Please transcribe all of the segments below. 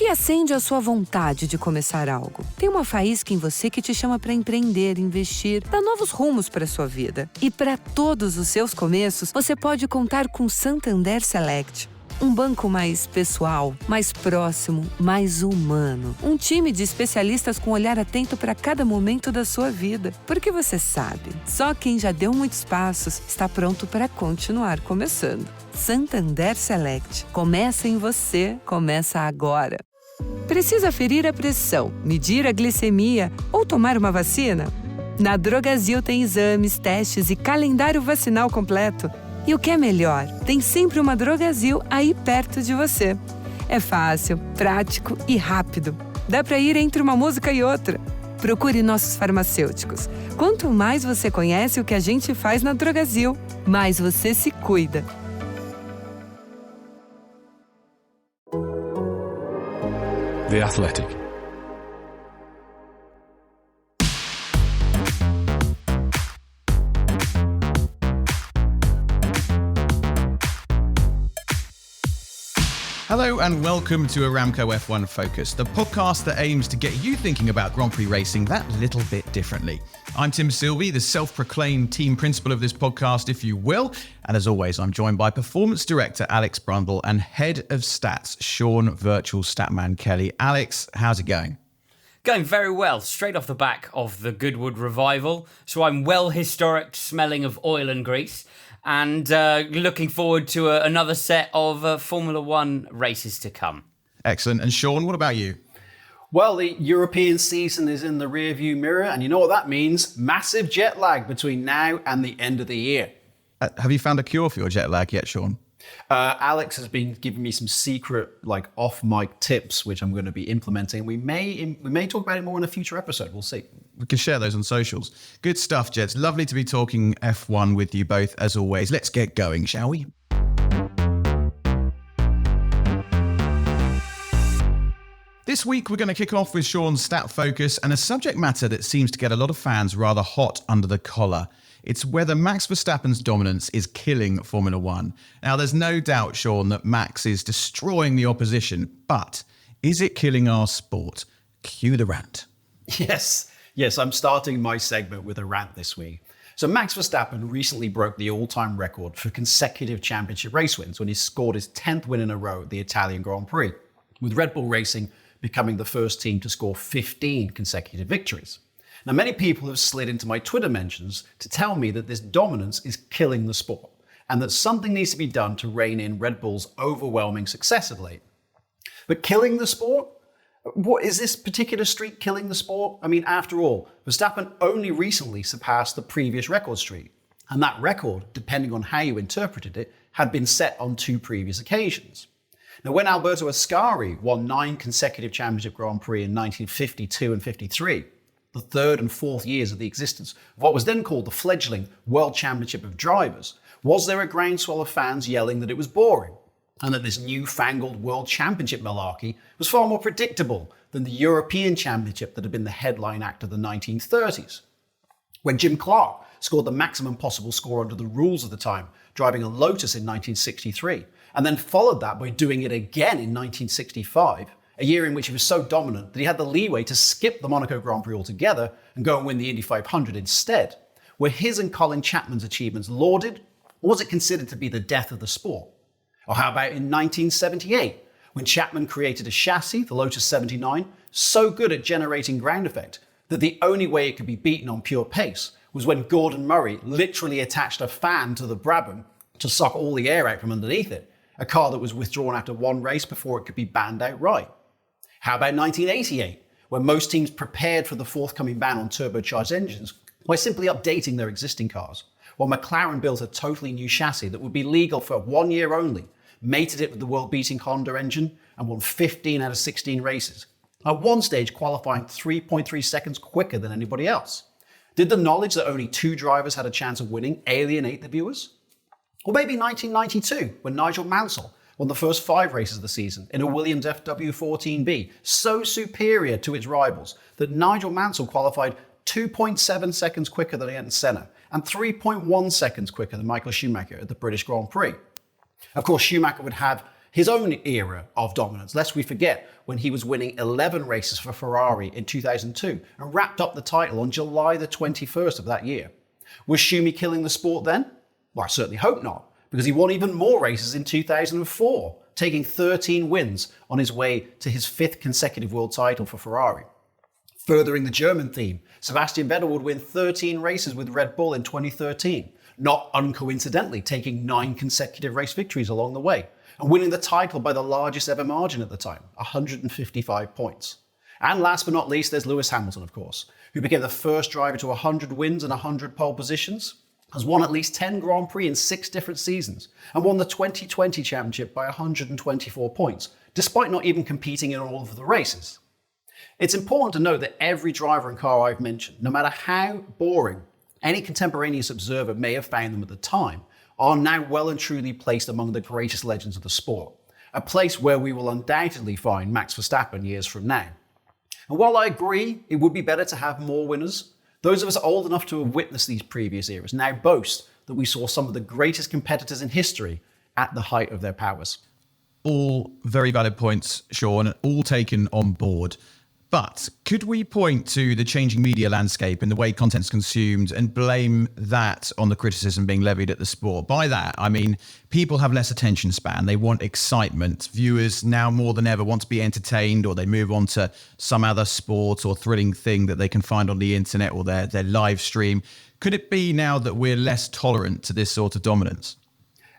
que acende a sua vontade de começar algo? Tem uma faísca em você que te chama para empreender, investir, dar novos rumos para sua vida. E para todos os seus começos, você pode contar com Santander Select. Um banco mais pessoal, mais próximo, mais humano. Um time de especialistas com olhar atento para cada momento da sua vida. Porque você sabe, só quem já deu muitos passos está pronto para continuar começando. Santander Select. Começa em você, começa agora. Precisa aferir a pressão, medir a glicemia ou tomar uma vacina? Na Drogasil tem exames, testes e calendário vacinal completo. E o que é melhor, tem sempre uma Drogasil aí perto de você. É fácil, prático e rápido. Dá para ir entre uma música e outra. Procure nossos farmacêuticos. Quanto mais você conhece o que a gente faz na Drogasil, mais você se cuida. The Athletic. Hello and welcome to Aramco F1 Focus, the podcast that aims to get you thinking about Grand Prix racing that little bit differently. I'm Tim Silvey, the self-proclaimed team principal of this podcast, if you will. And as always, I'm joined by performance director Alex Brundle and head of stats, Sean Virtual Statman Kelly. Alex, how's it going? Going very well, straight off the back of the Goodwood revival. So I'm well historic, smelling of oil and grease. And looking forward to another set of Formula One races to come. Excellent. And Sean, what about you? Well, the European season is in the rearview mirror, and you know what that means? Massive jet lag between now and the end of the year. Have you found a cure for your jet lag yet, Sean? Alex has been giving me some secret, off-mic tips, which I'm going to be implementing. We may talk about it more in a future episode. We'll see. We can share those on socials. Good stuff, Jets. Lovely to be talking F1 with you both, as always. Let's get going, shall we? This week, we're going to kick off with Sean's stat focus and a subject matter that seems to get a lot of fans rather hot under the collar. It's whether Max Verstappen's dominance is killing Formula One. Now, there's no doubt, Sean, that Max is destroying the opposition, but is it killing our sport? Cue the rant. Yes, I'm starting my segment with a rant this week. So Max Verstappen recently broke the all-time record for consecutive championship race wins when he scored his 10th win in a row at the Italian Grand Prix, with Red Bull Racing becoming the first team to score 15 consecutive victories. Now, many people have slid into my Twitter mentions to tell me that this dominance is killing the sport and that something needs to be done to rein in Red Bull's overwhelming success of late. But killing the sport? What is this particular streak killing the sport? I mean, after all, Verstappen only recently surpassed the previous record streak. And that record, depending on how you interpreted it, had been set on 2 previous occasions. Now, when Alberto Ascari won 9 consecutive championship Grand Prix in 1952 and 53, the 3rd and 4th years of the existence of what was then called the fledgling World Championship of Drivers, was there a groundswell of fans yelling that it was boring and that this newfangled World Championship malarkey was far more predictable than the European Championship that had been the headline act of the 1930s? When Jim Clark scored the maximum possible score under the rules of the time, driving a Lotus in 1963, and then followed that by doing it again in 1965, a year in which he was so dominant that he had the leeway to skip the Monaco Grand Prix altogether and go and win the Indy 500 instead. Were his and Colin Chapman's achievements lauded, or was it considered to be the death of the sport? Or how about in 1978, when Chapman created a chassis, the Lotus 79, so good at generating ground effect that the only way it could be beaten on pure pace was when Gordon Murray literally attached a fan to the Brabham to suck all the air out from underneath it, a car that was withdrawn after one race before it could be banned outright. How about 1988, when most teams prepared for the forthcoming ban on turbocharged engines by simply updating their existing cars, while McLaren built a totally new chassis that would be legal for 1 year only, mated it with the world-beating Honda engine, and won 15 out of 16 races, at one stage qualifying 3.3 seconds quicker than anybody else. Did the knowledge that only 2 drivers had a chance of winning alienate the viewers? Or maybe 1992, when Nigel Mansell won the first 5 races of the season in a Williams FW14B, so superior to its rivals that Nigel Mansell qualified 2.7 seconds quicker than Ayrton Senna and 3.1 seconds quicker than Michael Schumacher at the British Grand Prix. Of course, Schumacher would have His own era of dominance, lest we forget when he was winning 11 races for Ferrari in 2002 and wrapped up the title on July the 21st of that year. Was Schumi killing the sport then? Well, I certainly hope not, because he won even more races in 2004, taking 13 wins on his way to his 5th consecutive world title for Ferrari. Furthering the German theme, Sebastian Vettel would win 13 races with Red Bull in 2013, not uncoincidentally taking 9 consecutive race victories along the way, and winning the title by the largest ever margin at the time, 155 points. And last but not least, there's Lewis Hamilton, of course, who became the first driver to 100 wins and 100 pole positions, has won at least 10 Grand Prix in 6 different seasons, and won the 2020 championship by 124 points, despite not even competing in all of the races. It's important to note that every driver and car I've mentioned, no matter how boring any contemporaneous observer may have found them at the time, are now well and truly placed among the greatest legends of the sport, a place where we will undoubtedly find Max Verstappen years from now. And while I agree it would be better to have more winners, those of us old enough to have witnessed these previous eras now boast that we saw some of the greatest competitors in history at the height of their powers. All very valid points, Sean, all taken on board. But could we point to the changing media landscape and the way content's consumed and blame that on the criticism being levied at the sport? By that, I mean, people have less attention span. They want excitement. Viewers now more than ever want to be entertained, or they move on to some other sport or thrilling thing that they can find on the internet or their live stream. Could it be now that we're less tolerant to this sort of dominance?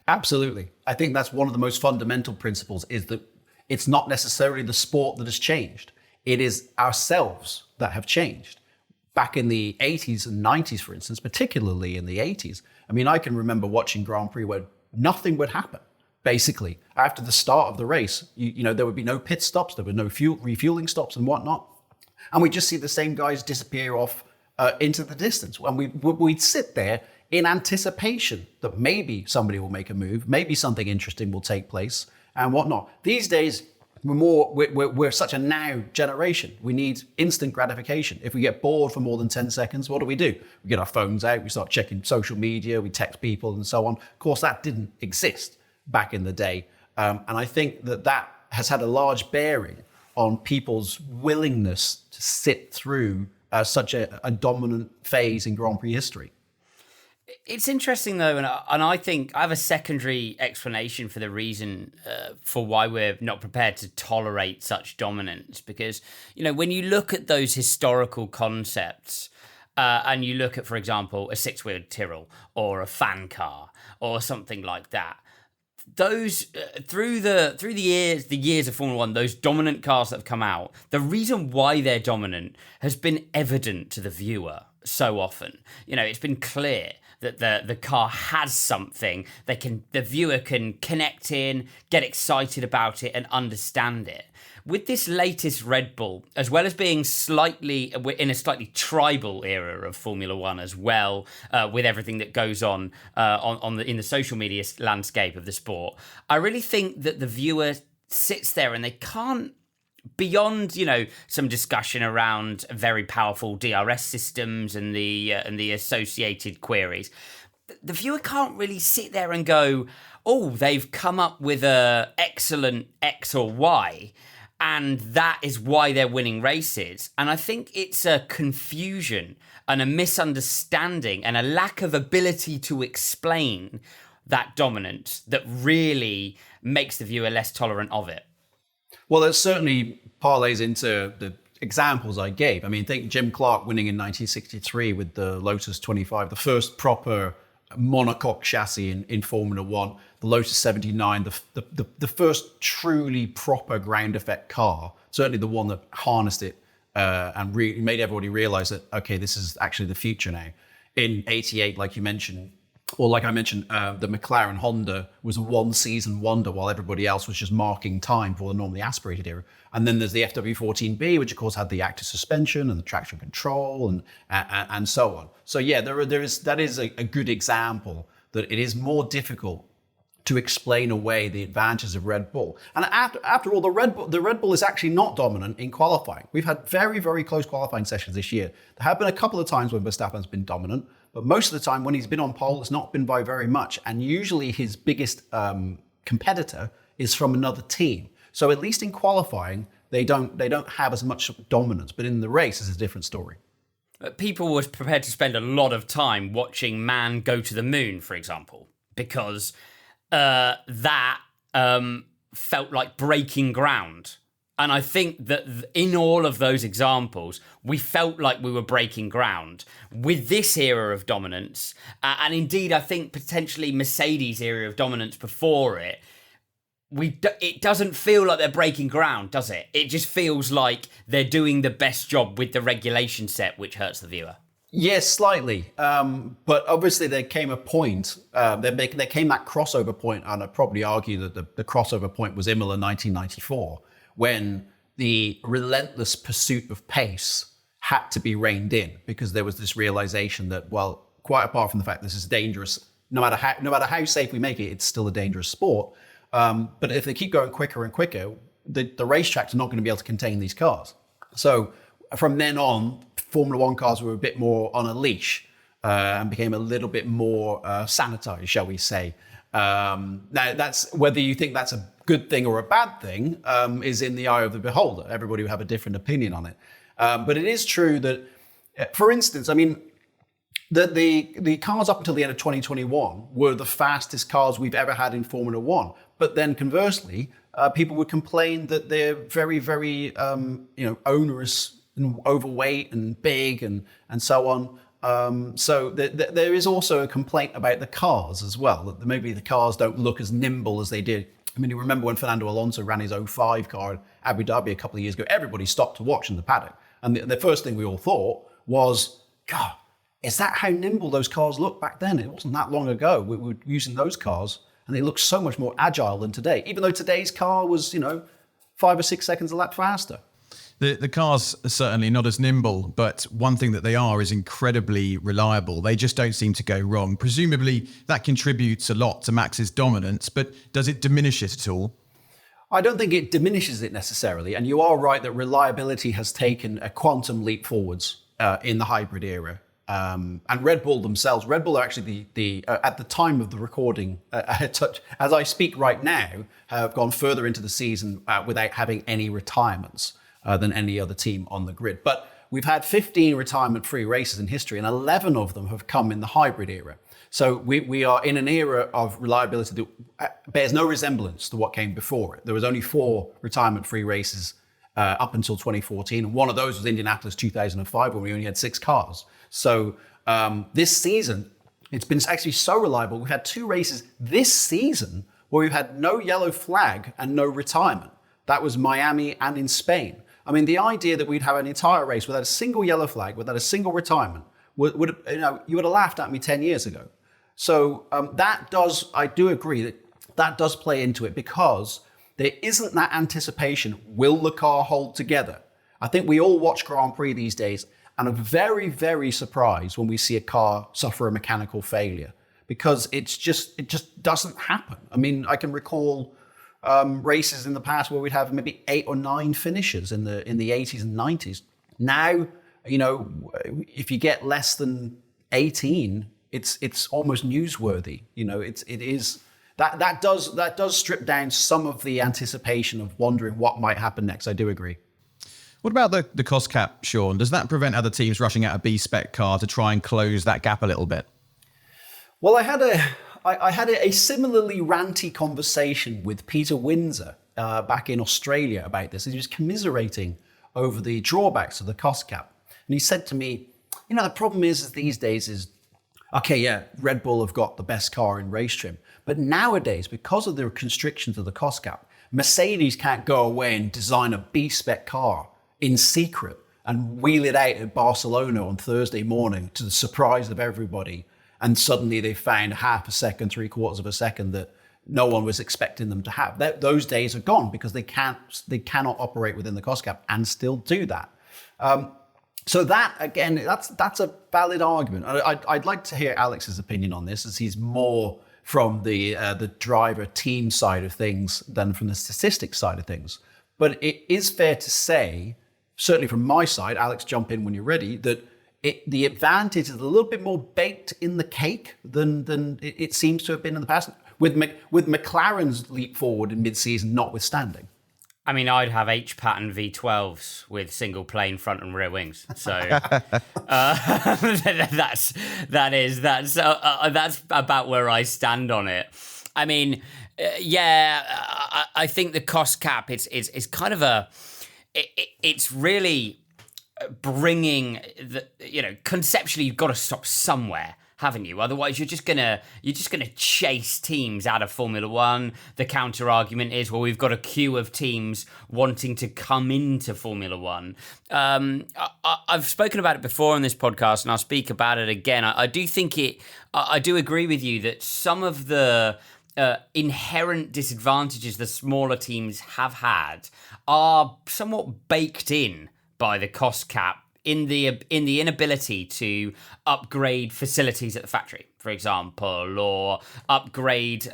Absolutely. I think that's one of the most fundamental principles, is that it's not necessarily the sport that has changed. It is ourselves that have changed. Back in the 80s and 90s, for instance, particularly in the 80s, I mean, I can remember watching Grand Prix where nothing would happen. Basically, after the start of the race, you know, there would be no pit stops, there were no refueling stops and whatnot. And we'd just see the same guys disappear off into the distance. And we'd sit there in anticipation that maybe somebody will make a move, maybe something interesting will take place and whatnot. These days, we're such a now generation. We need instant gratification. If we get bored for more than 10 seconds, what do? We get our phones out, we start checking social media, we text people and so on. Of course, that didn't exist back in the day. And I think that has had a large bearing on people's willingness to sit through such a dominant phase in Grand Prix history. It's interesting, though, and I think I have a secondary explanation for the reason for why we're not prepared to tolerate such dominance. Because, you know, when you look at those historical concepts and you look at, for example, a 6-wheeled Tyrrell or a fan car or something like that, those through the years of Formula One, those dominant cars that have come out, the reason why they're dominant has been evident to the viewer so often. You know, it's been clear that the car has something. The viewer can connect in, get excited about it, and understand it. With this latest Red Bull, as well as being in a slightly tribal era of Formula One as well, with everything that goes on in the social media landscape of the sport, I really think that the viewer sits there and they can't, beyond, you know, some discussion around very powerful DRS systems and the associated queries, the viewer can't really sit there and go, oh, they've come up with a excellent X or Y, and that is why they're winning races. And I think it's a confusion and a misunderstanding and a lack of ability to explain that dominance that really makes the viewer less tolerant of it. Well, it certainly parlays into the examples I gave. I mean, think Jim Clark winning in 1963 with the Lotus 25, the first proper monocoque chassis in Formula One, the Lotus 79, the first truly proper ground effect car, certainly the one that harnessed it and made everybody realize that, okay, this is actually the future now. In 88, like you mentioned, or like I mentioned, the McLaren Honda was a one-season wonder while everybody else was just marking time for the normally aspirated era. And then there's the FW14B, which of course had the active suspension and the traction control and so on. So yeah, that is a good example that it is more difficult to explain away the advantages of Red Bull. And after all, the Red Bull is actually not dominant in qualifying. We've had very, very close qualifying sessions this year. There have been a couple of times when Verstappen's been dominant, but most of the time when he's been on pole, it's not been by very much. And usually his biggest competitor is from another team. So at least in qualifying, they don't have as much dominance, but in the race, it's a different story. People were prepared to spend a lot of time watching man go to the moon, for example, because that felt like breaking ground. And I think that in all of those examples, we felt like we were breaking ground with this era of dominance. And indeed, I think potentially Mercedes' era of dominance before it. It doesn't feel like they're breaking ground, does it? It just feels like they're doing the best job with the regulation set, which hurts the viewer. Yes, slightly. But obviously there came a point, there came that crossover point, and I'd probably argue that the crossover point was Imola 1994, when the relentless pursuit of pace had to be reined in, because there was this realization that, well, quite apart from the fact this is dangerous, no matter how safe we make it, it's still a dangerous sport. But if they keep going quicker and quicker, the racetracks are not going to be able to contain these cars. So from then on, Formula One cars were a bit more on a leash and became a little bit more sanitized, shall we say. Now, that's whether you think that's a good thing or a bad thing is in the eye of the beholder. Everybody will have a different opinion on it. But it is true that, for instance, I mean, the cars up until the end of 2021 were the fastest cars we've ever had in Formula One. But then conversely, people would complain that they're very, very, onerous and overweight and big and so on. So there is also a complaint about the cars as well, that maybe the cars don't look as nimble as they did. I mean, you remember when Fernando Alonso ran his 05 car at Abu Dhabi a couple of years ago, everybody stopped to watch in the paddock. And the first thing we all thought was, God, is that how nimble those cars looked back then? It wasn't that long ago. We were using those cars and they look so much more agile than today, even though today's car was, 5 or 6 seconds a lap faster. The cars are certainly not as nimble, but one thing that they are is incredibly reliable. They just don't seem to go wrong. Presumably that contributes a lot to Max's dominance, but does it diminish it at all? I don't think it diminishes it necessarily. And you are right that reliability has taken a quantum leap forwards in the hybrid era. And Red Bull themselves, Red Bull are actually the at the time of the recording, as I speak right now, have gone further into the season without having any retirements than any other team on the grid. But we've had 15 retirement-free races in history, and 11 of them have come in the hybrid era. So we are in an era of reliability that bears no resemblance to what came before it. There was only 4 retirement-free races up until 2014, and one of those was Indianapolis 2005, when we only had 6 cars. So this season, it's been actually so reliable. We've had 2 races this season where we've had no yellow flag and no retirement. That was Miami and in Spain. I mean, the idea that we'd have an entire race without a single yellow flag, without a single retirement, you would have laughed at me 10 years ago. So I do agree that does play into it, because there isn't that anticipation. Will the car hold together? I think we all watch Grand Prix these days and are very, very surprised when we see a car suffer a mechanical failure, because it just doesn't happen. I mean, I can recall races in the past where we'd have maybe 8 or 9 finishes in the 80s and 90s. Now, if you get less than 18, it's almost newsworthy. It is that does strip down some of the anticipation of wondering what might happen next. I do agree. What about the cost cap, Sean? Does that prevent other teams rushing out a B-spec car to try and close that gap a little bit? Well, I had a similarly ranty conversation with Peter Windsor back in Australia about this. He was commiserating over the drawbacks of the cost cap. And he said to me, the problem is these days is, okay, yeah, Red Bull have got the best car in race trim. But nowadays, because of the constrictions of the cost cap, Mercedes can't go away and design a B-spec car in secret and wheel it out at Barcelona on Thursday morning to the surprise of everybody. And suddenly they found half a second, 3/4 of a second that no one was expecting them to have. Those days are gone, because they cannot operate within the cost cap and still do that. So that, again, that's a valid argument. I'd like to hear Alex's opinion on this, as he's more from the driver team side of things than from the statistics side of things. But it is fair to say, certainly from my side, Alex, jump in when you're ready, that the advantage is a little bit more baked in the cake than it seems to have been in the past. with McLaren's leap forward in mid-season notwithstanding. I mean, I'd have H-pattern V12s with single plane front and rear wings. So that's about where I stand on it. I mean, I think the cost cap it's kind of it's really bringing conceptually you've got to stop somewhere, haven't you? Otherwise, you're just gonna chase teams out of Formula One. The counter argument is, well, we've got a queue of teams wanting to come into Formula One. I've spoken about it before on this podcast, and I'll speak about it again. I do think I do agree with you that some of the inherent disadvantages the smaller teams have had are somewhat baked in by the cost cap. In the inability to upgrade facilities at the factory, for example, or upgrade,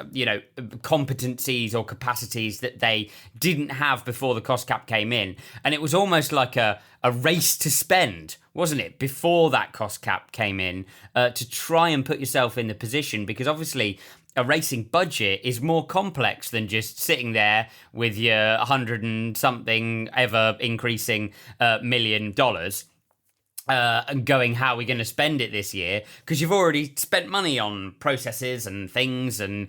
competencies or capacities that they didn't have before the cost cap came in. And it was almost like a race to spend, wasn't it, before that cost cap came in, to try and put yourself in the position, because obviously a racing budget is more complex than just sitting there with your 100 and something ever increasing $1 million. And going, how are we going to spend it this year? Because you've already spent money on processes and things and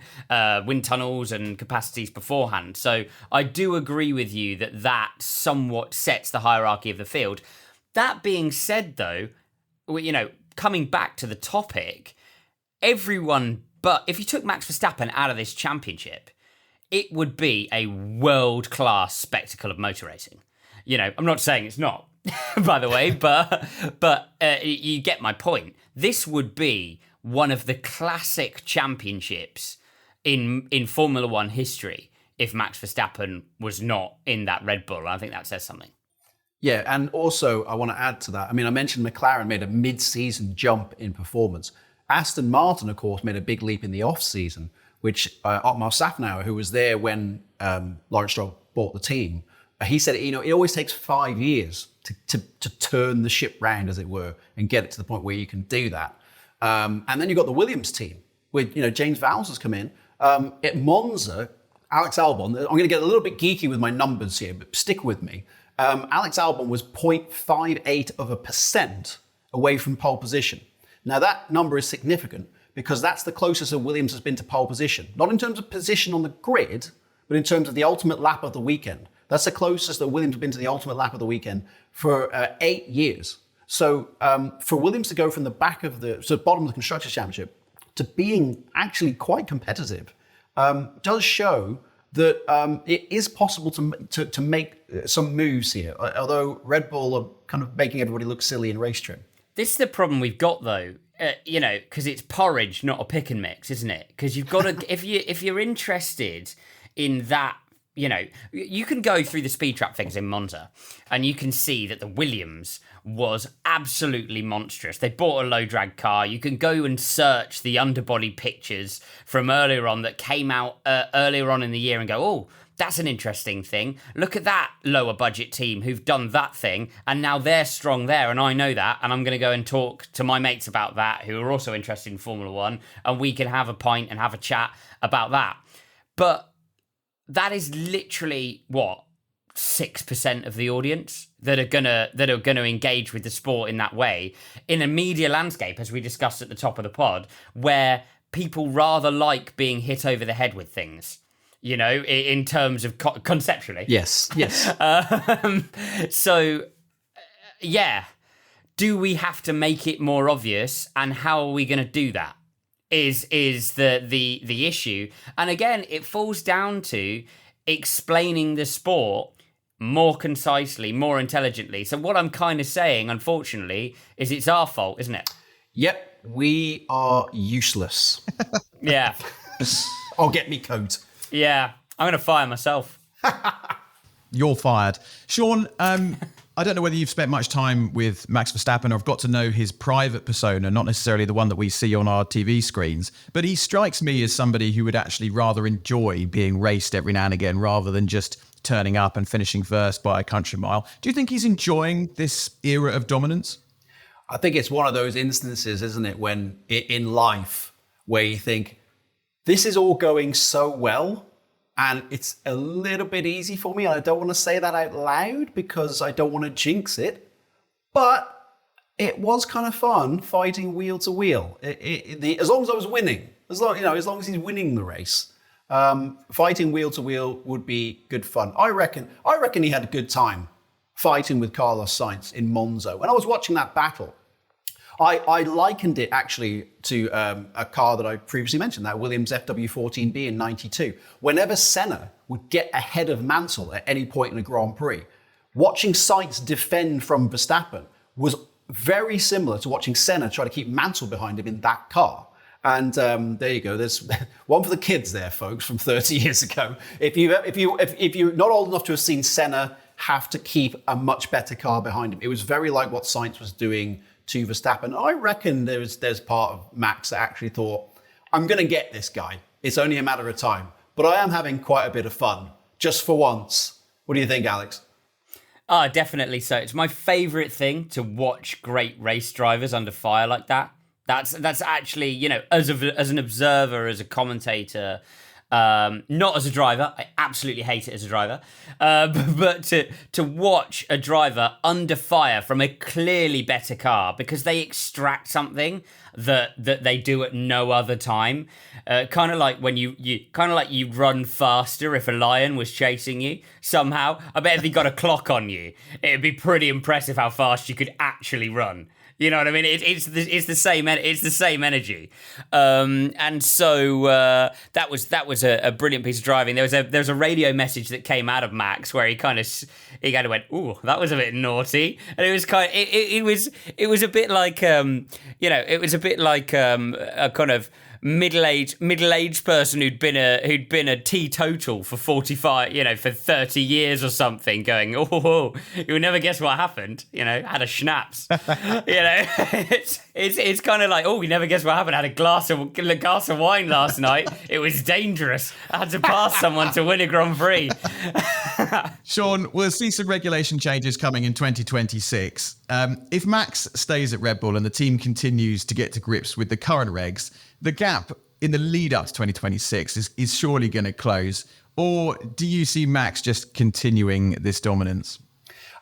wind tunnels and capacities beforehand. So I do agree with you that somewhat sets the hierarchy of the field. That being said, though, coming back to the topic, but if you took Max Verstappen out of this championship, it would be a world-class spectacle of motor racing. I'm not saying it's not, by the way, but you get my point. This would be one of the classic championships in Formula One history if Max Verstappen was not in that Red Bull. I think that says something. Yeah, and also I want to add to that. I mean, I mentioned McLaren made a mid-season jump in performance. Aston Martin, of course, made a big leap in the off-season, which Otmar Safnauer, who was there when Lawrence Stroll bought the team, he said, it always takes 5 years to turn the ship round, as it were, and get it to the point where you can do that. And then you've got the Williams team with, James Vowles has come in. At Monza, Alex Albon, I'm going to get a little bit geeky with my numbers here, but stick with me. Alex Albon was 0.58% away from pole position. Now that number is significant because that's the closest that Williams has been to pole position. Not in terms of position on the grid, but in terms of the ultimate lap of the weekend. That's the closest that Williams has been to the ultimate lap of the weekend for 8 years. So for Williams to go from the bottom of the Constructors' Championship to being actually quite competitive does show that it is possible to make some moves here, although Red Bull are kind of making everybody look silly in race trim. This is the problem we've got, though, because it's porridge, not a pick and mix, isn't it? Because you've got to, if you're interested in that, you can go through the speed trap things in Monza and you can see that the Williams was absolutely monstrous. They bought a low drag car. You can go and search the underbody pictures from earlier on that came out earlier on in the year and go, oh, that's an interesting thing. Look at that lower budget team who've done that thing and now they're strong there and I know that and I'm going to go and talk to my mates about that who are also interested in Formula One and we can have a pint and have a chat about that. But that is literally 6% of the audience that are gonna engage with the sport in that way in a media landscape, as we discussed at the top of the pod, where people rather like being hit over the head with things, in terms of conceptually. Yes. So, do we have to make it more obvious, and how are we going to do that? Is the issue. And again, it falls down to explaining the sport more concisely, more intelligently. So what I'm kind of saying, unfortunately, is it's our fault, isn't it? Yep, we are useless. Yeah. I'll get me coat. Yeah, I'm going to fire myself. You're fired. Sean, I don't know whether you've spent much time with Max Verstappen or have got to know his private persona, not necessarily the one that we see on our TV screens, but he strikes me as somebody who would actually rather enjoy being raced every now and again rather than just turning up and finishing first by a country mile. Do you think he's enjoying this era of dominance? I think it's one of those instances, isn't it, when in life where you think, This is all going so well, and it's a little bit easy for me. I don't want to say that out loud because I don't want to jinx it, but it was kind of fun fighting wheel to wheel. As long as I was winning, as long as he's winning the race, fighting wheel to wheel would be good fun. I reckon he had a good time fighting with Carlos Sainz in Monza. When I was watching that battle, I likened it actually to a car that I previously mentioned, that Williams FW14B in '92. Whenever Senna would get ahead of Mansell at any point in a Grand Prix, watching Sainz defend from Verstappen was very similar to watching Senna try to keep Mansell behind him in that car. And there you go. There's one for the kids there, folks, from 30 years ago. If you're not old enough to have seen Senna have to keep a much better car behind him, it was very like what Sainz was doing to Verstappen. I reckon there's part of Max that actually thought, I'm going to get this guy. It's only a matter of time. But I am having quite a bit of fun, just for once. What do you think, Alex? Oh, definitely so. It's my favourite thing to watch great race drivers under fire like that. That's actually, as an observer, as a commentator, not as a driver. I absolutely hate it as a driver. But to watch a driver under fire from a clearly better car because they extract something that they do at no other time. Kind of like when you run faster if a lion was chasing you somehow. I bet if you got a clock on you, it'd be pretty impressive how fast you could actually run. You know what I mean? It's the same energy, and so that was a brilliant piece of driving. There was a radio message that came out of Max where he kind of went, "Ooh, that was a bit naughty," and it was it was a bit like it was a bit like a kind of middle-aged person who'd been a teetotal for 45, for 30 years or something, going, "Oh, you'll never guess what happened." Had a schnapps. It's kind of like, "Oh, you never guess what happened. I had a glass of wine last night. It was dangerous. I had to pass someone to win a Grand Prix." Sean, we'll see some regulation changes coming in 2026. If Max stays at Red Bull and the team continues to get to grips with the current regs, the gap in the lead up to 2026 is surely going to close. Or do you see Max just continuing this dominance?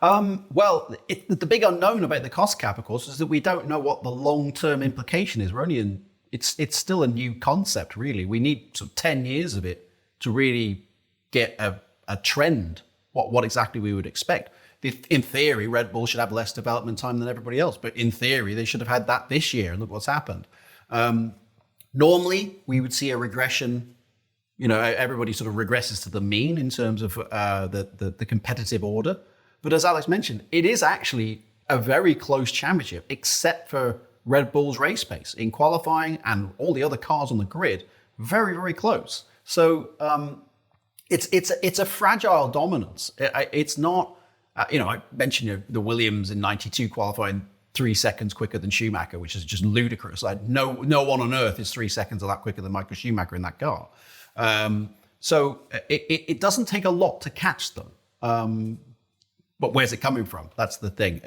Well, the big unknown about the cost cap, of course, is that we don't know what the long-term implication is. We're only it's still a new concept, really. We need sort of 10 years of it to really get a trend, what exactly we would expect. In theory, Red Bull should have less development time than everybody else, but in theory, they should have had that this year, and look what's happened. Normally, we would see a regression. Everybody sort of regresses to the mean in terms of the competitive order. But as Alex mentioned, it is actually a very close championship, except for Red Bull's race pace in qualifying and all the other cars on the grid. Very, very close. So it's a fragile dominance. It's not. I mentioned the Williams in '92 qualifying 3 seconds quicker than Schumacher, which is just ludicrous. Like no one on earth is 3 seconds a lap quicker than Michael Schumacher in that car. So it doesn't take a lot to catch them. But where's it coming from? That's the thing.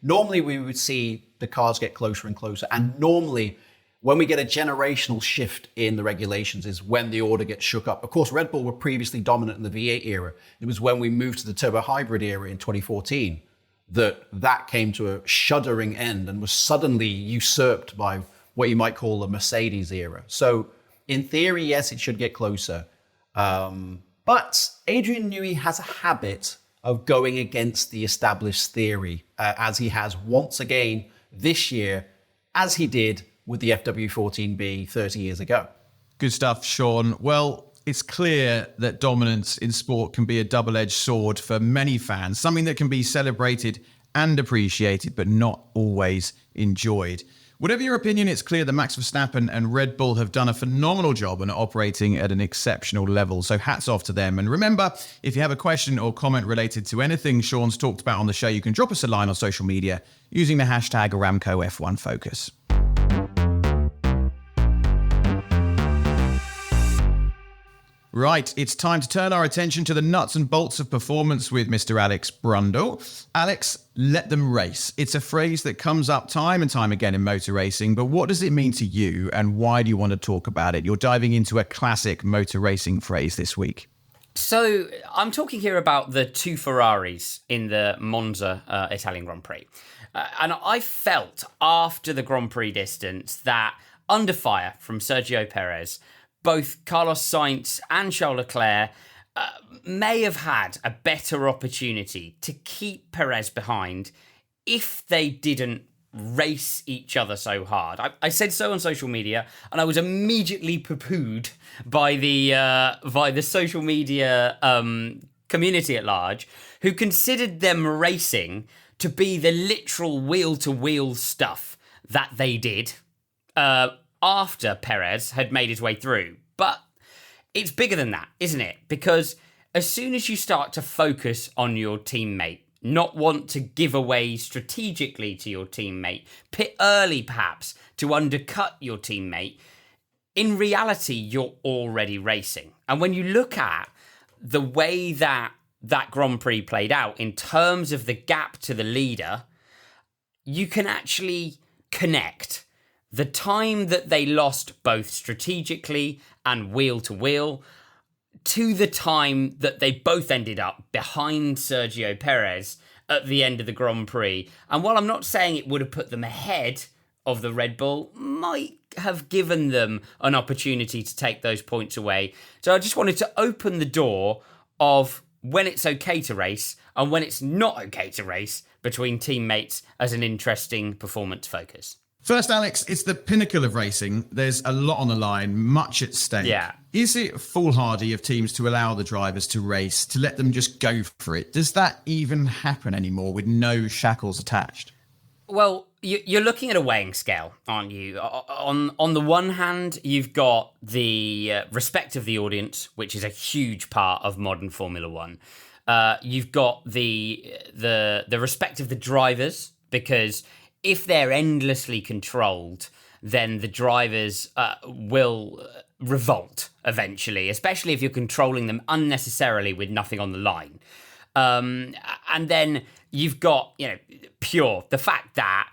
Normally we would see the cars get closer and closer. And normally when we get a generational shift in the regulations is when the order gets shook up. Of course, Red Bull were previously dominant in the V8 era. It was when we moved to the turbo hybrid era in 2014 that came to a shuddering end and was suddenly usurped by what you might call the Mercedes era. So in theory, yes, it should get closer. But Adrian Newey has a habit of going against the established theory, as he has once again this year, as he did with the FW14B 30 years ago. Good stuff, Sean. Well, it's clear that dominance in sport can be a double-edged sword for many fans, something that can be celebrated and appreciated, but not always enjoyed. Whatever your opinion, it's clear that Max Verstappen and Red Bull have done a phenomenal job and are operating at an exceptional level. So hats off to them. And remember, if you have a question or comment related to anything Sean's talked about on the show, you can drop us a line on social media using the hashtag Aramco F1 Focus. Right, it's time to turn our attention to the nuts and bolts of performance with Mr. Alex Brundle. Alex, let them race. It's a phrase that comes up time and time again in motor racing, but what does it mean to you and why do you want to talk about it? You're diving into a classic motor racing phrase this week. So I'm talking here about the two Ferraris in the Monza Italian Grand Prix. And I felt after the Grand Prix distance that under fire from Sergio Perez, both Carlos Sainz and Charles Leclerc may have had a better opportunity to keep Perez behind if they didn't race each other so hard. I said so on social media, and I was immediately poo-pooed by the social media community at large, who considered them racing to be the literal wheel-to-wheel stuff that they did after Perez had made his way through. But it's bigger than that, isn't it? Because as soon as you start to focus on your teammate, not want to give away strategically to your teammate, pit early perhaps to undercut your teammate, in reality, you're already racing. And when you look at the way that Grand Prix played out in terms of the gap to the leader, you can actually connect the time that they lost both strategically and wheel to wheel to the time that they both ended up behind Sergio Perez at the end of the Grand Prix. And while I'm not saying it would have put them ahead of the Red Bull, might have given them an opportunity to take those points away. So I just wanted to open the door of when it's okay to race and when it's not okay to race between teammates as an interesting performance focus. First, Alex, it's the pinnacle of racing. There's a lot on the line, much at stake. Yeah. Is it foolhardy of teams to allow the drivers to race, to let them just go for it? Does that even happen anymore with no shackles attached? Well, you're looking at a weighing scale, aren't you? On the one hand, you've got the respect of the audience, which is a huge part of modern Formula One. You've got the respect of the drivers, because if they're endlessly controlled, then the drivers will revolt eventually, especially if you're controlling them unnecessarily with nothing on the line. And then you've got, the fact that,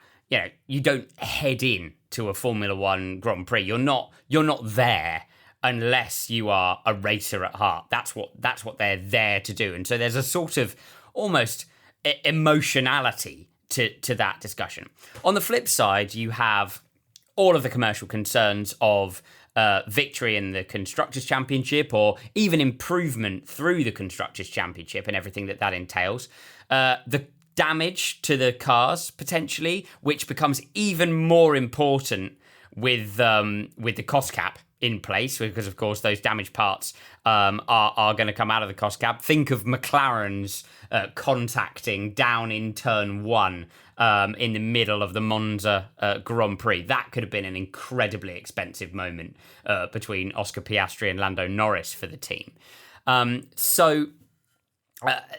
you don't head in to a Formula One Grand Prix. You're not there unless you are a racer at heart. That's what they're there to do. And so there's a sort of almost emotionality to that discussion. On the flip side, you have all of the commercial concerns of victory in the Constructors' Championship, or even improvement through the Constructors' Championship and everything that entails. The damage to the cars, potentially, which becomes even more important with the cost cap in place, because, of course, those damaged parts are going to come out of the cost cap. Think of McLaren's contacting down in turn one in the middle of the Monza Grand Prix. That could have been an incredibly expensive moment between Oscar Piastri and Lando Norris for the team. So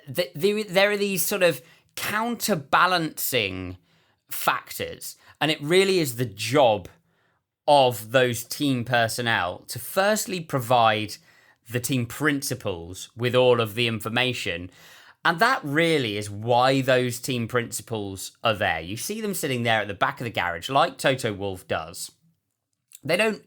there are these sort of counterbalancing factors, and it really is the job of those team personnel to firstly provide the team principals with all of the information. And that really is why those team principals are there. You see them sitting there at the back of the garage, like Toto Wolff does. They're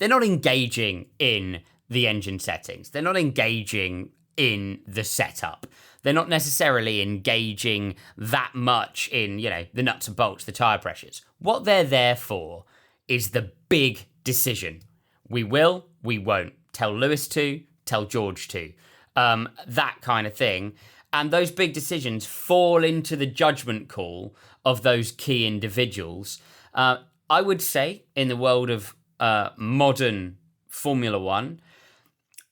not engaging in the engine settings. They're not engaging in the setup. They're not necessarily engaging that much in, the nuts and bolts, the tyre pressures. What they're there for is the big decision. We will, we won't. Tell Lewis to, tell George to. That kind of thing. And those big decisions fall into the judgment call of those key individuals. I would say in the world of modern Formula One,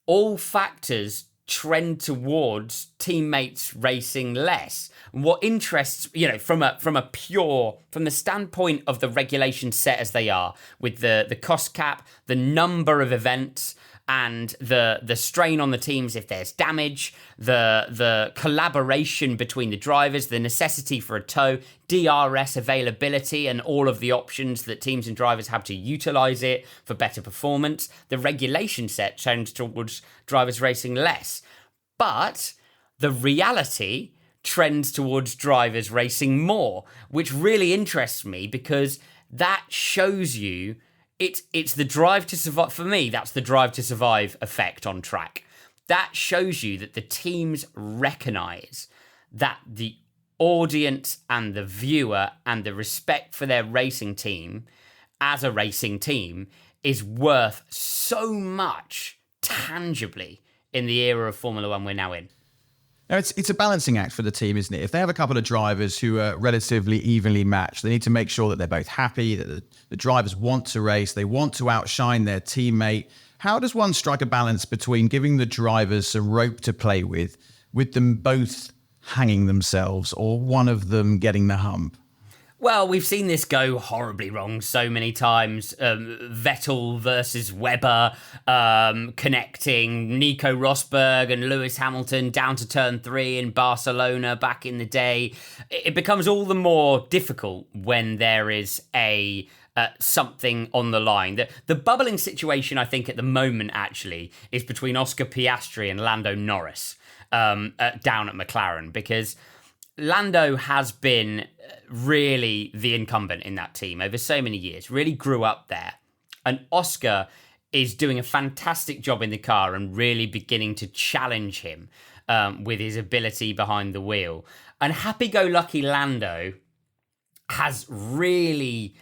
all factors trend towards teammates racing less. What interests, from the standpoint of the regulations set as they are, with the cost cap, the number of events, and the strain on the teams if there's damage, the collaboration between the drivers, the necessity for a tow, DRS availability and all of the options that teams and drivers have to utilize it for better performance. The regulation set tends towards drivers racing less. But the reality trends towards drivers racing more, which really interests me because that shows you it's the drive to survive. For me, that's the drive to survive effect on track. That shows you that the teams recognize that the audience and the viewer and the respect for their racing team as a racing team is worth so much tangibly in the era of Formula One we're now in. Now, it's a balancing act for the team, isn't it? If they have a couple of drivers who are relatively evenly matched, they need to make sure that they're both happy, that the drivers want to race, they want to outshine their teammate. How does one strike a balance between giving the drivers some rope to play with them both hanging themselves or one of them getting the hump? Well, we've seen this go horribly wrong so many times. Vettel versus Webber, connecting Nico Rosberg and Lewis Hamilton down to turn 3 in Barcelona back in the day. It becomes all the more difficult when there is something on the line. The bubbling situation, I think, at the moment, actually, is between Oscar Piastri and Lando Norris down at McLaren, because Lando has been really the incumbent in that team over so many years, really grew up there. And Oscar is doing a fantastic job in the car and really beginning to challenge him with his ability behind the wheel. And happy-go-lucky Lando has really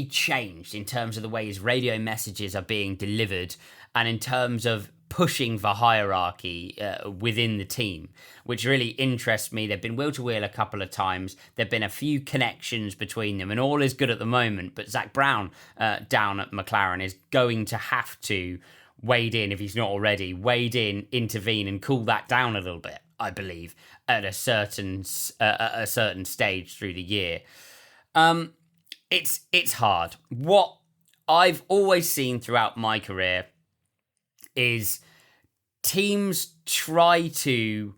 changed in terms of the way his radio messages are being delivered and in terms of pushing for hierarchy within the team, which really interests me. They've been wheel-to-wheel a couple of times. There've been a few connections between them, and all is good at the moment. But Zach Brown down at McLaren is going to have to wade in, if he's not already, intervene, and cool that down a little bit, I believe, at a certain stage through the year. It's hard. What I've always seen throughout my career is teams try to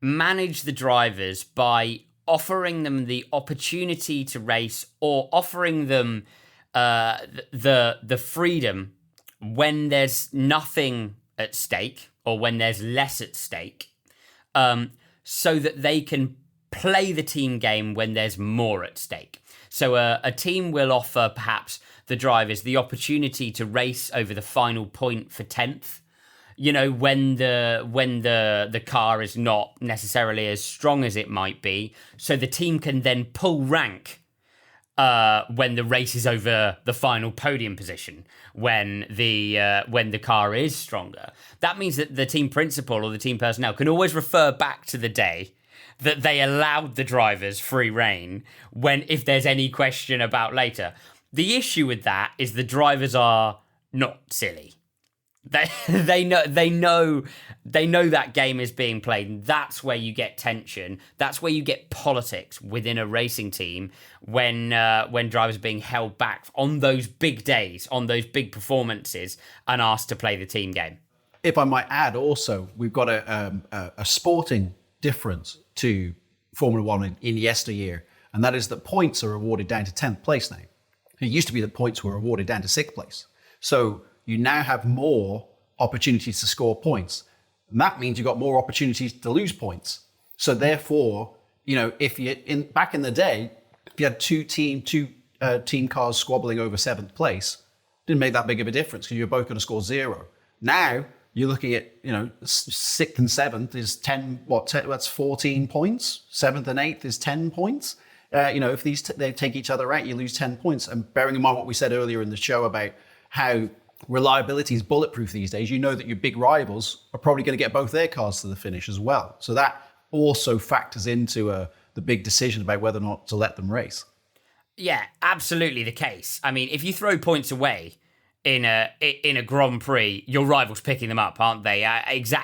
manage the drivers by offering them the opportunity to race or offering them the freedom when there's nothing at stake or when there's less at stake, so that they can play the team game when there's more at stake. So a team will offer perhaps the drivers the opportunity to race over the final point for 10th, you know, when the car is not necessarily as strong as it might be. So the team can then pull rank when the race is over the final podium position, when the car is stronger. That means that the team principal or the team personnel can always refer back to the day that they allowed the drivers free rein if there's any question about later. The issue with that is the drivers are not silly. They know that game is being played. And that's where you get tension. That's where you get politics within a racing team when drivers are being held back on those big days, on those big performances, and asked to play the team game. If I might add, also we've got a sporting difference to Formula One in yesteryear, and that is that points are awarded down to 10th place now. It used to be that points were awarded down to 6th place. So you now have more opportunities to score points. And that means you've got more opportunities to lose points. So therefore, you know, back in the day, if you had two team cars squabbling over 7th place, didn't make that big of a difference because you're both going to score 0. Now you're looking at, you know, 6th and 7th is 10, that's 14 points. 7th and 8th is 10 points. You know, if they take each other out, you lose 10 points. And bearing in mind what we said earlier in the show about how reliability is bulletproof these days, you know that your big rivals are probably going to get both their cars to the finish as well. So that also factors into the big decision about whether or not to let them race. Yeah, absolutely the case. I mean, if you throw points away in a Grand Prix, your rival's picking them up, aren't they?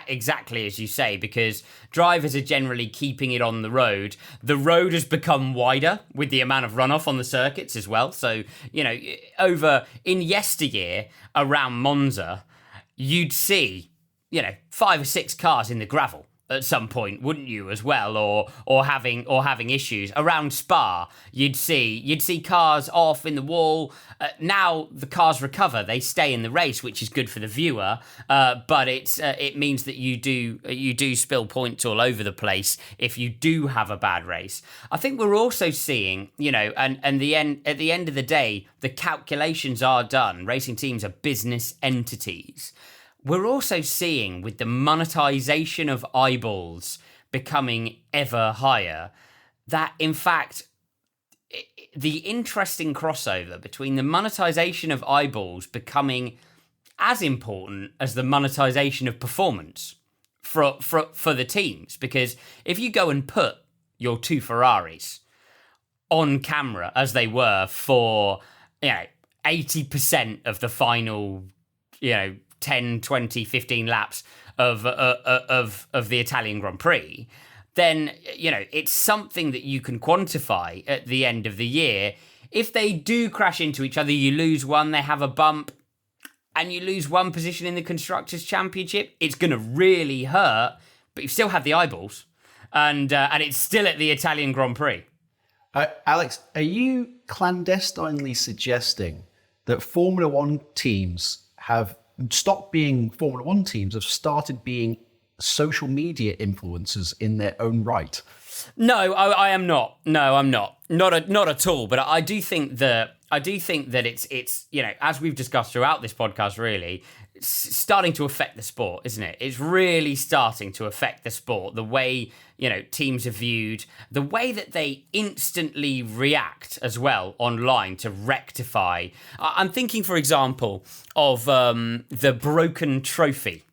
Exactly as you say, because drivers are generally keeping it on the road. The road has become wider with the amount of runoff on the circuits as well. So, you know, over in yesteryear around Monza, you'd see, 5 or 6 cars in the gravel at some point, wouldn't you, as well, or having issues around Spa? You'd see cars off in the wall. Now the cars recover; they stay in the race, which is good for the viewer. But it means that you do spill points all over the place if you do have a bad race. I think we're also seeing, and at the end of the day, the calculations are done. Racing teams are business entities. We're also seeing, with the monetization of eyeballs becoming ever higher, that in fact, the interesting crossover between the monetization of eyeballs becoming as important as the monetization of performance for the teams. Because if you go and put your 2 Ferraris on camera as they were for, 80% of the final, 10, 20, 15 laps of the Italian Grand Prix, then, it's something that you can quantify at the end of the year. If they do crash into each other, you lose one, they have a bump, and you lose one position in the Constructors' Championship, it's going to really hurt, but you still have the eyeballs, and it's still at the Italian Grand Prix. Alex, are you clandestinely suggesting that Formula One teams have stopped being Formula One teams, have started being social media influencers in their own right? No, I am not. No, I'm not. Not at all. But I do think that it's as we've discussed throughout this podcast, really, it's starting to affect the sport, isn't it? It's really starting to affect the sport. The way teams are viewed, the way that they instantly react as well online to rectify. I'm thinking, for example, of the broken trophy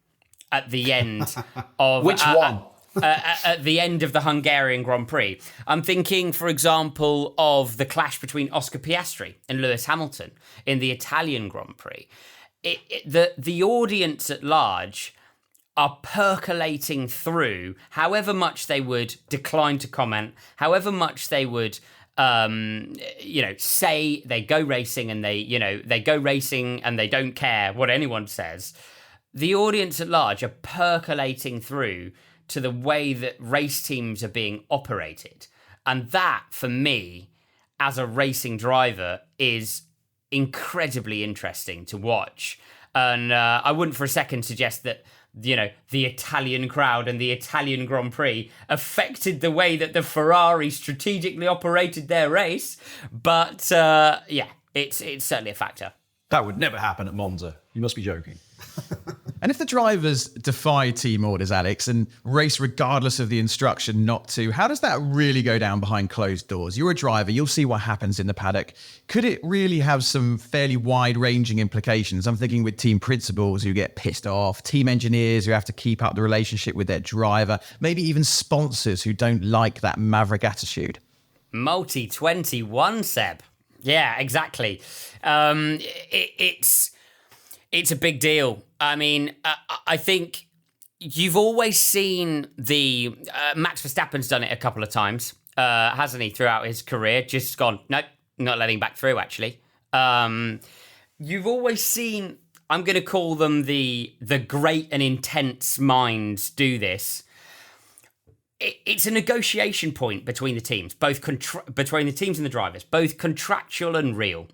at the end of which one? At the end of the Hungarian Grand Prix. I'm thinking, for example, of the clash between Oscar Piastri and Lewis Hamilton in the Italian Grand Prix. The audience at large are percolating through, however much they would decline to comment, however much they would say they go racing and they go racing and they don't care what anyone says. The audience at large are percolating through to the way that race teams are being operated. And that, for me, as a racing driver, is incredibly interesting to watch. And I wouldn't for a second suggest that, the Italian crowd and the Italian Grand Prix affected the way that the Ferrari strategically operated their race. But, it's certainly a factor. That would never happen at Monza. You must be joking. And if the drivers defy team orders, Alex, and race regardless of the instruction not to, how does that really go down behind closed doors? You're a driver, you'll see what happens in the paddock. Could it really have some fairly wide-ranging implications? I'm thinking with team principals who get pissed off, team engineers who have to keep up the relationship with their driver, maybe even sponsors who don't like that maverick attitude. Multi-21, Seb. Yeah, exactly. It's a big deal. I mean, I think you've always seen the Max Verstappen's done it a couple of times, hasn't he, throughout his career? Just gone, nope, not letting back through, actually. You've always seen, I'm going to call them the great and intense minds do this. It's a negotiation point between the teams, between the teams and the drivers, both contractual and real.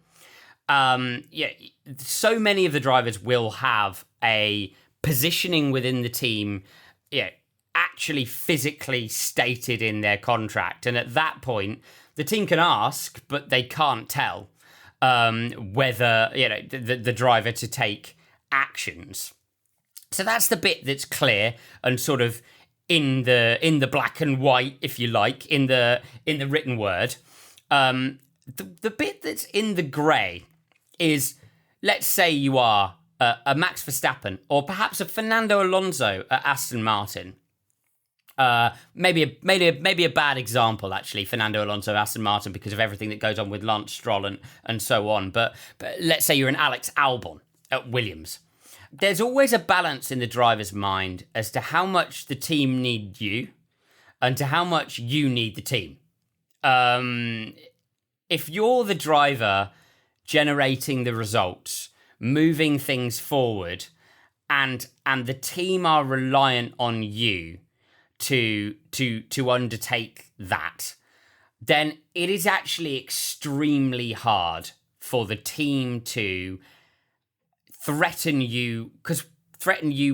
So many of the drivers will have a positioning within the team, actually physically stated in their contract. And at that point, the team can ask, but they can't tell whether, the driver to take actions. So that's the bit that's clear and sort of in the black and white, if you like, in the written word. The bit that's in the grey is, let's say you are a Max Verstappen or perhaps a Fernando Alonso at Aston Martin. Maybe a bad example, actually, Fernando Alonso, Aston Martin, because of everything that goes on with Lance Stroll and so on. But let's say you're an Alex Albon at Williams. There's always a balance in the driver's mind as to how much the team need you and to how much you need the team. If you're the driver generating the results, moving things forward, and the team are reliant on you to undertake that, then it is actually extremely hard for the team to threaten you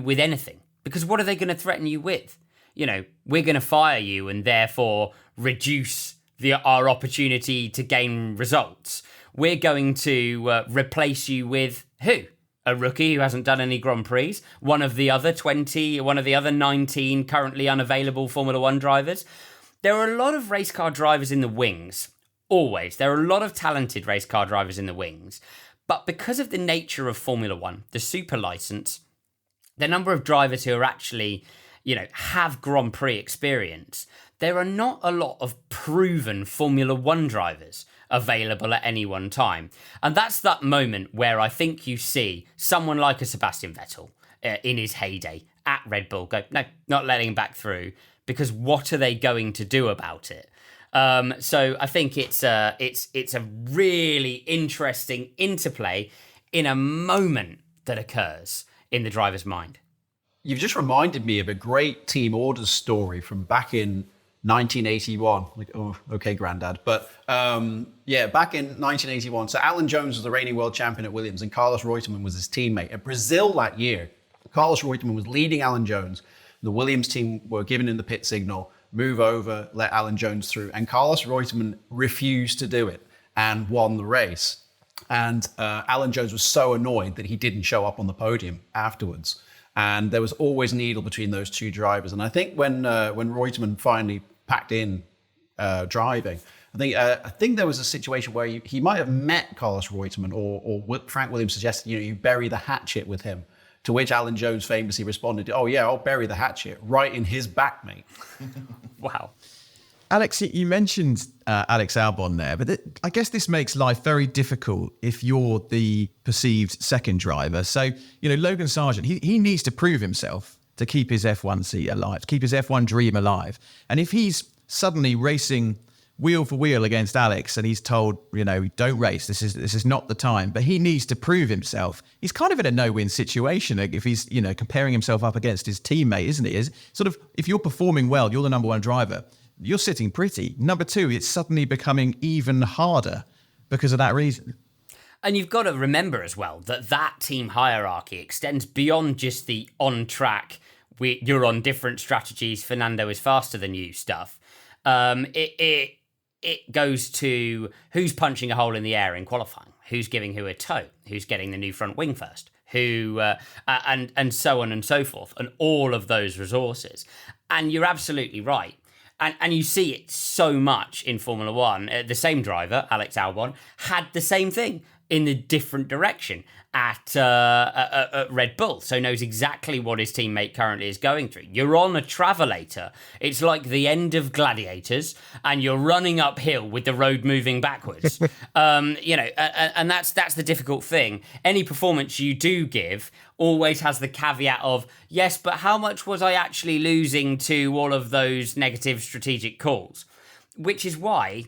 with anything. Because what are they going to threaten you with? You know, we're going to fire you and therefore reduce our opportunity to gain results. We're going to replace you with who? A rookie who hasn't done any Grand Prix, one of the other 19 currently unavailable Formula One drivers. There are a lot of race car drivers in the wings, always. There are a lot of talented race car drivers in the wings. But because of the nature of Formula One, the super license, the number of drivers who are actually, have Grand Prix experience, there are not a lot of proven Formula One drivers available at any one time. And that's that moment where I think you see someone like a Sebastian Vettel in his heyday at Red Bull go, no, not letting him back through, because what are they going to do about it? So I think it's a really interesting interplay in a moment that occurs in the driver's mind. You've just reminded me of a great team orders story from back in 1981. Like, oh, okay, granddad. But back in 1981. So Alan Jones was the reigning world champion at Williams, and Carlos Reutemann was his teammate. At Brazil that year, Carlos Reutemann was leading Alan Jones. The Williams team were giving him the pit signal, move over, let Alan Jones through. And Carlos Reutemann refused to do it and won the race. And Alan Jones was so annoyed that he didn't show up on the podium afterwards. And there was always a needle between those two drivers. And I think when Reutemann finally packed in driving, I think there was a situation where he might have met Carlos Reutemann, or Frank Williams suggested, you bury the hatchet with him. To which Alan Jones famously responded, "Oh yeah, I'll bury the hatchet right in his back, mate." Wow. Alex, you mentioned Alex Albon there, but I guess this makes life very difficult if you're the perceived second driver. So, Logan Sargent, he needs to prove himself to keep his F1 seat alive, to keep his F1 dream alive. And if he's suddenly racing wheel for wheel against Alex and he's told, don't race, this is not the time, but he needs to prove himself, he's kind of in a no-win situation if he's, comparing himself up against his teammate, isn't he? Is sort of, if you're performing well, you're the number one driver, you're sitting pretty. Number two, it's suddenly becoming even harder because of that reason. And you've got to remember as well that team hierarchy extends beyond just the on-track, you're on different strategies, Fernando is faster than you stuff. It goes to who's punching a hole in the air in qualifying, who's giving who a tow, who's getting the new front wing first, who and so on and so forth, and all of those resources. And you're absolutely right. And you see it so much in Formula One. The same driver, Alex Albon, had the same thing in the different direction at Red Bull, so knows exactly what his teammate currently is going through. You're on a travelator. It's like the end of Gladiators, and you're running uphill with the road moving backwards. And that's the difficult thing. Any performance you do give always has the caveat of, yes, but how much was I actually losing to all of those negative strategic calls? Which is why,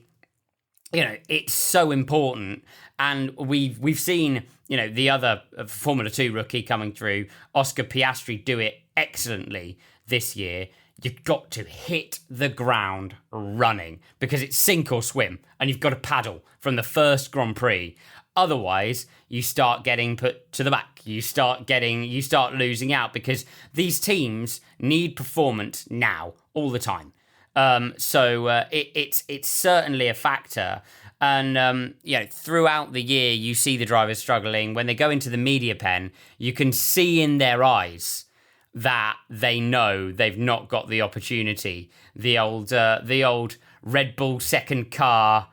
it's so important. And we've seen, the other Formula 2 rookie coming through, Oscar Piastri, do it excellently this year. You've got to hit the ground running because it's sink or swim, and you've got to paddle from the first Grand Prix. Otherwise, you start getting put to the back. You start losing out because these teams need performance now, all the time. So it's certainly a factor. And, throughout the year, you see the drivers struggling. When they go into the media pen, you can see in their eyes that they know they've not got the opportunity. The old Red Bull second car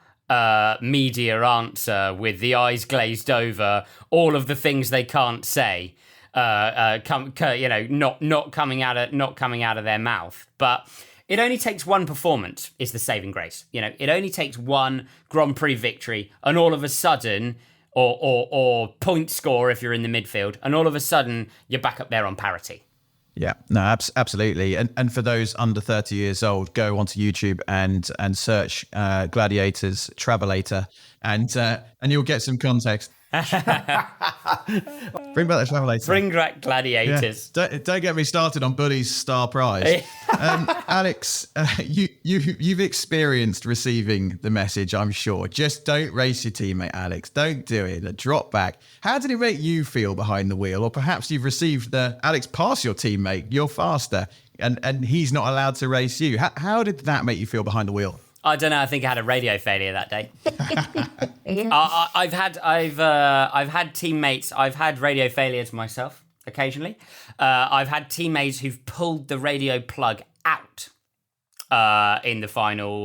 media answer with the eyes glazed over, all of the things they can't say, not coming out of their mouth. But it only takes one performance is the saving grace. It only takes one Grand Prix victory, and all of a sudden, or point score if you're in the midfield, and all of a sudden you're back up there on parity. Yeah, no, absolutely. And for those under 30 years old, go onto YouTube and search Gladiators Travelator, and you'll get some context. Bring back the travelator. Bring back gladiators. Yeah. Don't get me started on Buddy's star prize. Alex, you've experienced receiving the message, I'm sure. Just don't race your teammate, Alex. Don't do it. Drop back. How did it make you feel behind the wheel? Or perhaps you've received the Alex, pass your teammate. You're faster, and he's not allowed to race you. How did that make you feel behind the wheel? I don't know. I think I had a radio failure that day. I've had teammates. I've had radio failures myself occasionally. I've had teammates who've pulled the radio plug out in the final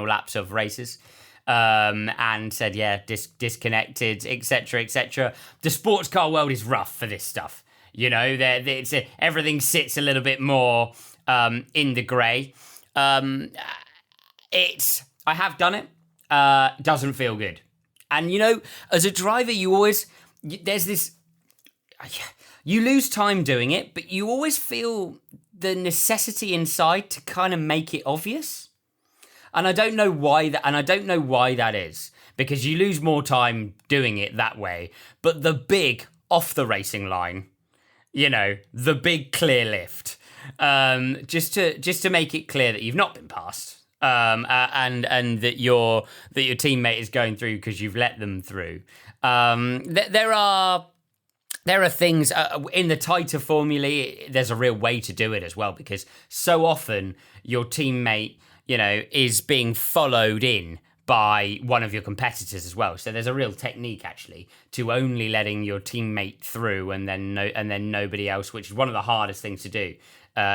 laps of races, and said, "Yeah, disconnected, etc., etc." The sports car world is rough for this stuff. You know, everything sits a little bit more in the grey. I have done it. Doesn't feel good. And, you know, as a driver, you lose time doing it, but you always feel the necessity inside to kind of make it obvious. And I don't know why that is, because you lose more time doing it that way. But the big off the racing line, you know, the big clear lift, just to make it clear that you've not been passed. And that your teammate is going through because you've let them through. There are things in the tighter formulae. There's a real way to do it as well, because so often your teammate, you know, is being followed in by one of your competitors as well. So there's a real technique actually to only letting your teammate through and then nobody else, which is one of the hardest things to do.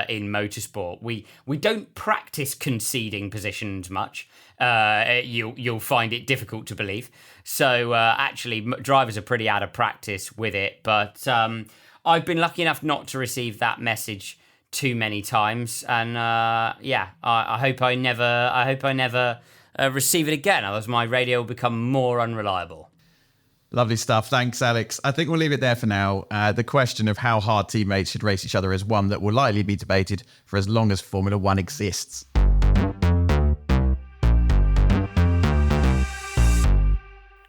In motorsport, we don't practice conceding positions much. You'll find it difficult to believe. So actually, drivers are pretty out of practice with it. But I've been lucky enough not to receive that message too many times, and I hope I never receive it again. Otherwise, my radio will become more unreliable. Lovely stuff. Thanks, Alex. I think we'll leave it there for now. The question of how hard teammates should race each other is one that will likely be debated for as long as Formula One exists.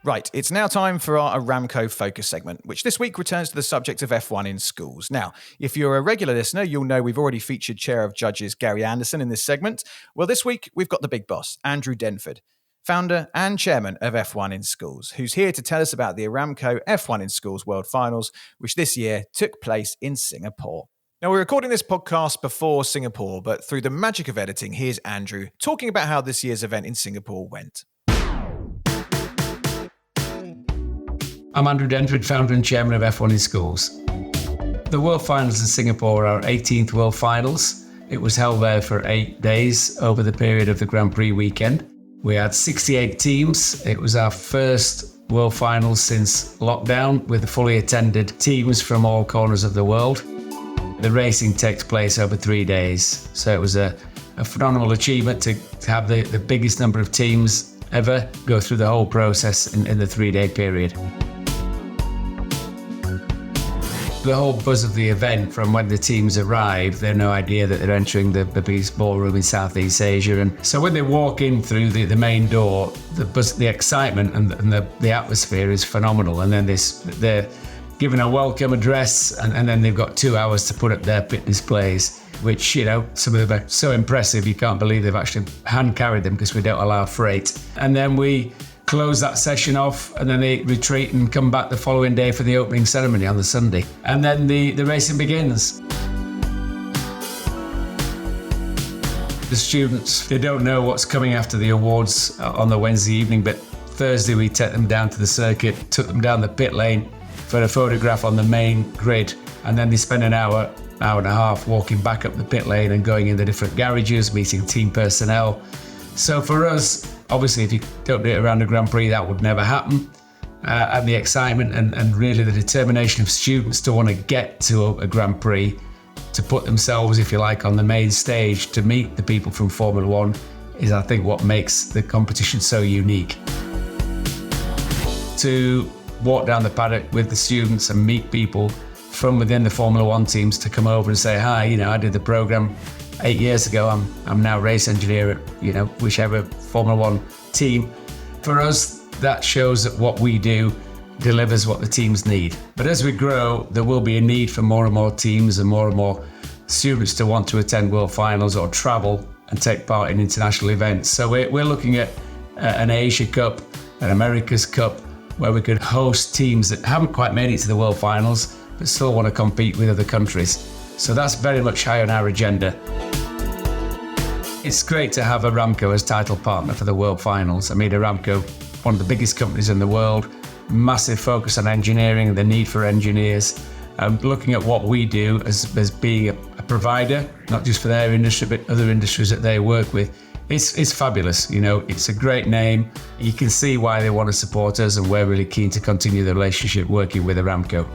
Right, it's now time for our Aramco Focus segment, which this week returns to the subject of F1 in schools. Now, if you're a regular listener, you'll know we've already featured Chair of Judges Gary Anderson in this segment. Well, this week, we've got the big boss, Andrew Denford, founder and chairman of F1 in Schools, who's here to tell us about the Aramco F1 in Schools World Finals, which this year took place in Singapore. Now, we're recording this podcast before Singapore, but through the magic of editing, here's Andrew talking about how this year's event in Singapore went. I'm Andrew Denford, founder and chairman of F1 in Schools. The World Finals in Singapore are our 18th World Finals. It was held there for 8 days over the period of the Grand Prix weekend. We had 68 teams. It was our first World Finals since lockdown, with fully attended teams from all corners of the world. The racing takes place over 3 days, so it was a phenomenal achievement to have the biggest number of teams ever go through the whole process in the 3-day period. The whole buzz of the event, from when the teams arrive, they have no idea that they're entering the biggest ballroom in Southeast Asia. And so when they walk in through the main door, the buzz, the excitement and the atmosphere is phenomenal. And then they're given a welcome address, and then they've got 2 hours to put up their pit displays, which, you know, some of them are so impressive you can't believe they've actually hand carried them because we don't allow freight. And then we close that session off, and then they retreat and come back the following day for the opening ceremony on the Sunday. And then the racing begins. The students, they don't know what's coming after the awards on the Wednesday evening, but Thursday we take them down to the circuit, took them down the pit lane for a photograph on the main grid, and then they spend an hour and a half walking back up the pit lane and going in the different garages, meeting team personnel. So for us, obviously, if you don't do it around a Grand Prix, that would never happen. And the excitement and really the determination of students to want to get to a Grand Prix, to put themselves, if you like, on the main stage to meet the people from Formula One is, I think, what makes the competition so unique. To walk down the paddock with the students and meet people from within the Formula One teams to come over and say, hi, you know, I did the program 8 years ago, I'm now race engineer at, you know, whichever Formula One team. For us, that shows that what we do delivers what the teams need. But as we grow, there will be a need for more and more teams and more students to want to attend World Finals or travel and take part in international events. So we're looking at an Asia Cup, an America's Cup, where we could host teams that haven't quite made it to the World Finals, but still want to compete with other countries. So that's very much high on our agenda. It's great to have Aramco as title partner for the World Finals. I mean, Aramco, one of the biggest companies in the world, massive focus on engineering and the need for engineers. Looking at what we do as being a provider, not just for their industry, but other industries that they work with, it's fabulous. You know, it's a great name. You can see why they want to support us, and we're really keen to continue the relationship working with Aramco.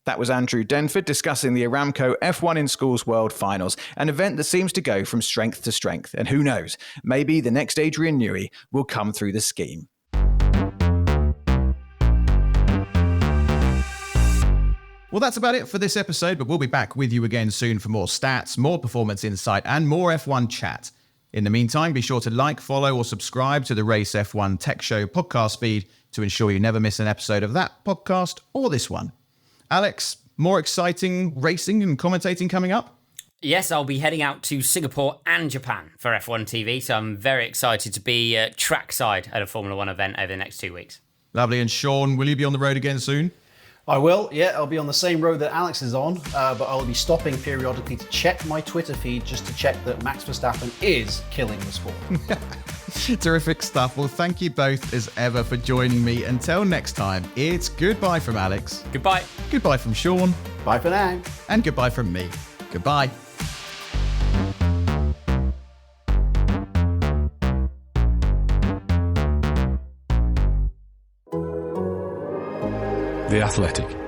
That was Andrew Denford discussing the Aramco F1 in Schools World Finals, an event that seems to go from strength to strength. And who knows, maybe the next Adrian Newey will come through the scheme. Well, that's about it for this episode, but we'll be back with you again soon for more stats, more performance insight, and more F1 chat. In the meantime, be sure to like, follow, or subscribe to the Race F1 Tech Show podcast feed to ensure you never miss an episode of that podcast or this one. Alex, more exciting racing and commentating coming up? Yes, I'll be heading out to Singapore and Japan for F1 TV, so I'm very excited to be trackside at a Formula 1 event over the next 2 weeks. Lovely. And Sean, will you be on the road again soon? I will, yeah. I'll be on the same road that Alex is on, but I'll be stopping periodically to check my Twitter feed just to check that Max Verstappen is killing the sport. Terrific stuff. Well, thank you both as ever for joining me. Until next time, it's goodbye from Alex. Goodbye. Goodbye from Sean. Bye for now. And goodbye from me. Goodbye. The Athletic.